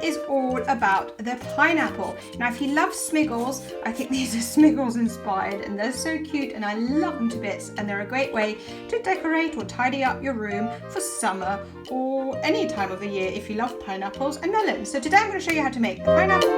is all about the pineapple. Now, if you love Smiggles, I think these are Smiggles inspired, and they're so cute and I love them to bits, and they're a great way to decorate or tidy up your room for summer or any time of the year if you love pineapples and melons. So today I'm going to show you how to make the pineapple.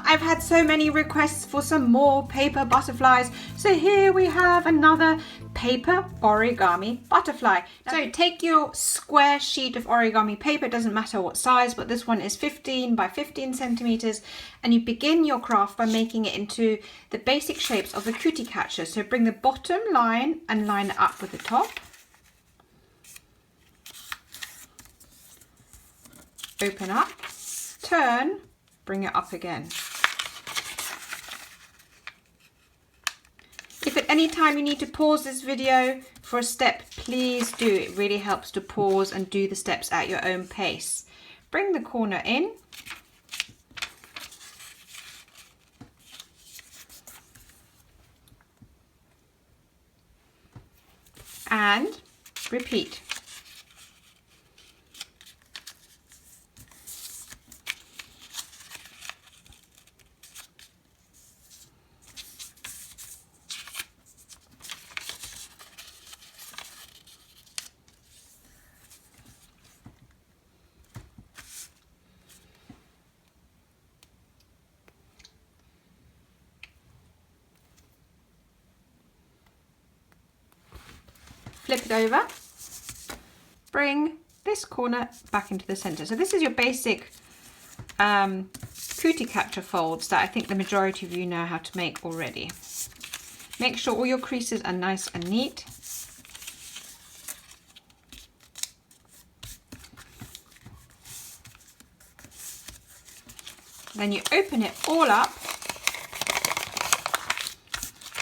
I've had so many requests for some more paper butterflies, so here we have another paper origami butterfly. So take your square sheet of origami paper, it doesn't matter what size, but this one is 15 by 15 centimeters, and you begin your craft by making it into the basic shapes of a cootie catcher. So bring the bottom line and line it up with the top. Open up, turn, bring it up again. If at any time you need to pause this video for a step, please do. It really helps to pause and do the steps at your own pace. Bring the corner in. And repeat. Flip it over, bring this corner back into the center. So this is your basic cootie catcher folds that I think the majority of you know how to make already. Make sure all your creases are nice and neat. Then you open it all up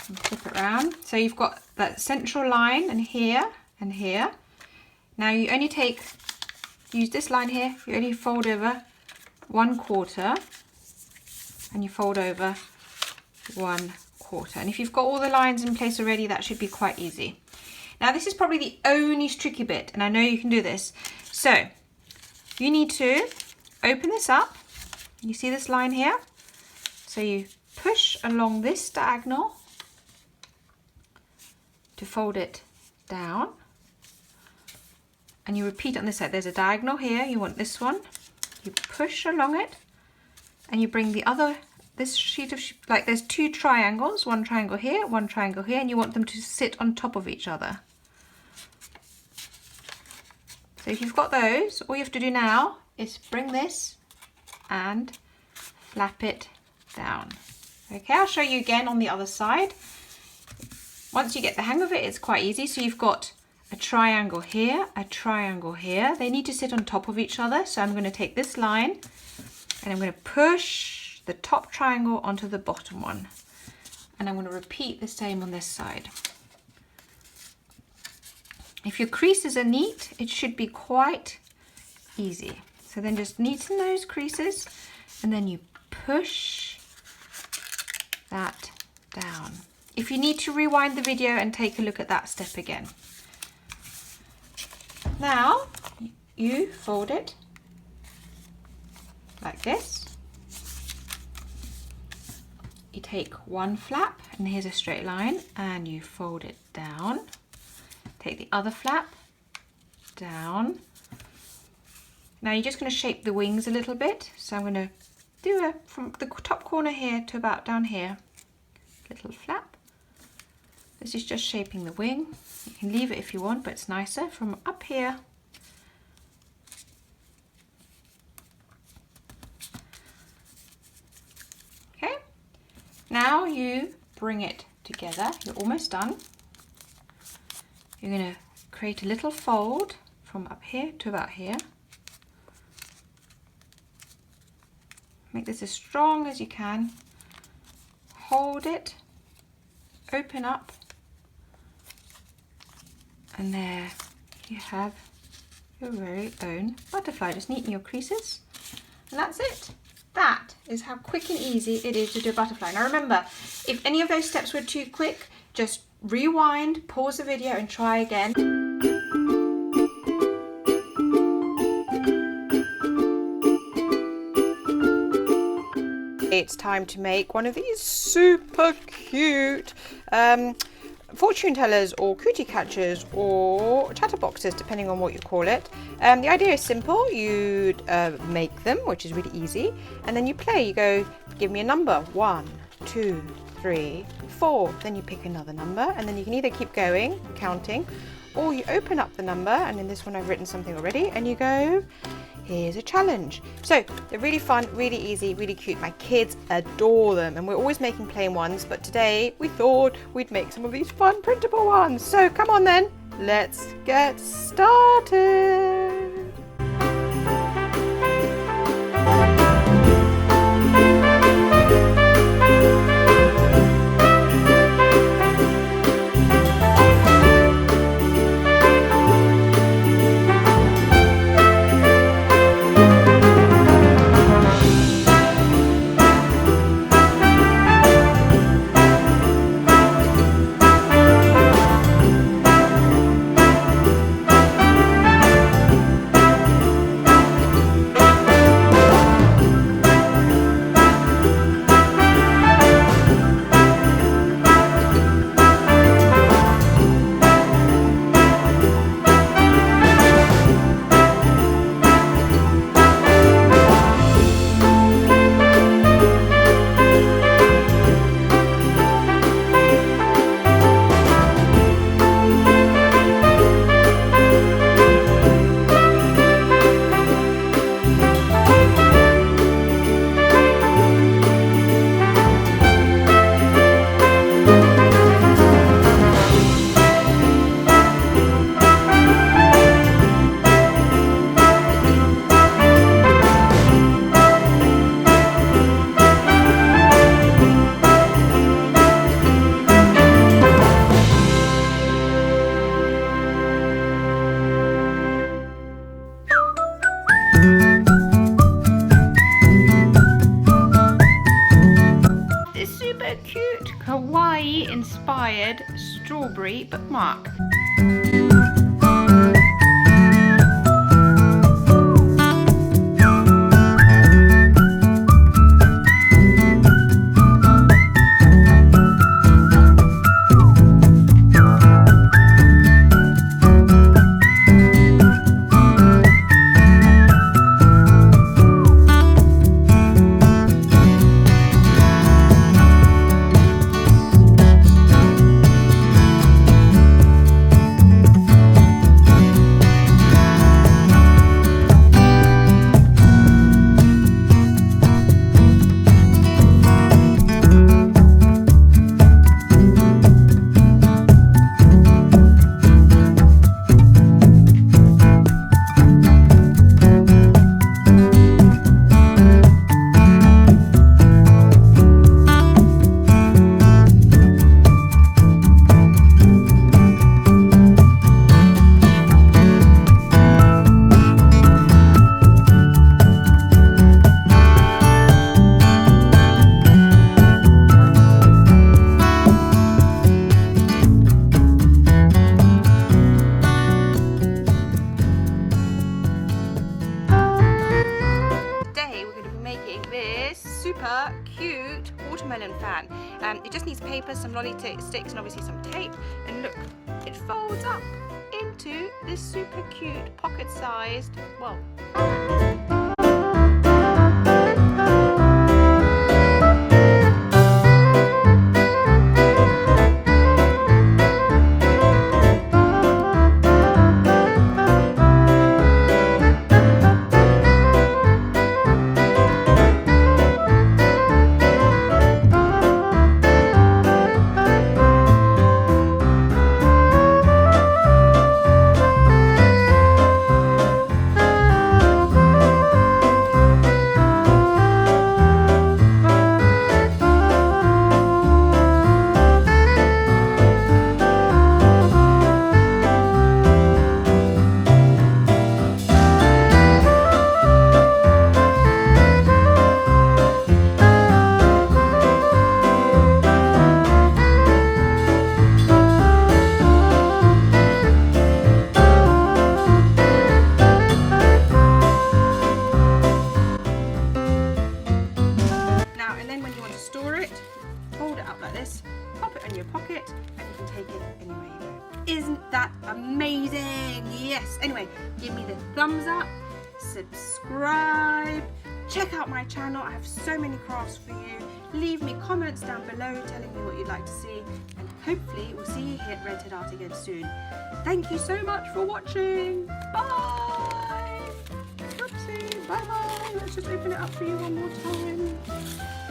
and flip it around. So you've got that central line and here and here. Now you only use this line here, you only fold over 1/4 and you fold over 1/4. And if you've got all the lines in place already, that should be quite easy. Now this is probably the only tricky bit, and I know you can do this. So you need to open this up. You see this line here? So you push along this diagonal to fold it down, and you repeat on this side. There's a diagonal here, you want this one, you push along it and you bring the other, this sheet of, like there's two triangles, one triangle here, one triangle here, and you want them to sit on top of each other. So if you've got those, all you have to do now is bring this and flap it down. Okay, I'll show you again on the other side. Once you get the hang of it, it's quite easy. So you've got a triangle here, a triangle here. They need to sit on top of each other. So I'm going to take this line and I'm going to push the top triangle onto the bottom one. And I'm going to repeat the same on this side. If your creases are neat, it should be quite easy. So then just neaten those creases and then you push that down. If you need to rewind the video and take a look at that step again. Now you fold it like this. You take one flap, and here's a straight line, and you fold it down. Take the other flap down. Now you're just going to shape the wings a little bit. So I'm going to do a from the top corner here to about down here. Little flap. This is just shaping the wing. You can leave it if you want, but it's nicer from up here. Okay. Now you bring it together. You're almost done. You're going to create a little fold from up here to about here. Make this as strong as you can. Hold it, open up, and there you have your very own butterfly. Just neaten your creases, and that's it. That is how quick and easy it is to do a butterfly. Now remember, if any of those steps were too quick, just rewind, pause the video and try again. It's time to make one of these super cute fortune tellers or cootie catchers or chatterboxes, depending on what you call it. The idea is simple. You make them, which is really easy, and then you play. You go, give me a number, 1, 2, 3, 4. Then you pick another number, and then you can either keep going, counting, or you open up the number, and in this one I've written something already, and you go, here's a challenge. So they're really fun, really easy, really cute. My kids adore them, and we're always making plain ones, but today we thought we'd make some of these fun printable ones. So come on then, let's get started. Kawaii-inspired strawberry bookmark. some lolly sticks and obviously some tape, and look, it folds up into this super cute pocket-sized, well, pop it in your pocket, and you can take it anywhere you go. Isn't that amazing? Yes. Anyway, give me the thumbs up, subscribe, check out my channel. I have so many crafts for you. Leave me comments down below telling me what you'd like to see, and hopefully we'll see you here at Rented Art again soon. Thank you so much for watching. Bye. Oopsie. Bye bye. Let's just open it up for you one more time.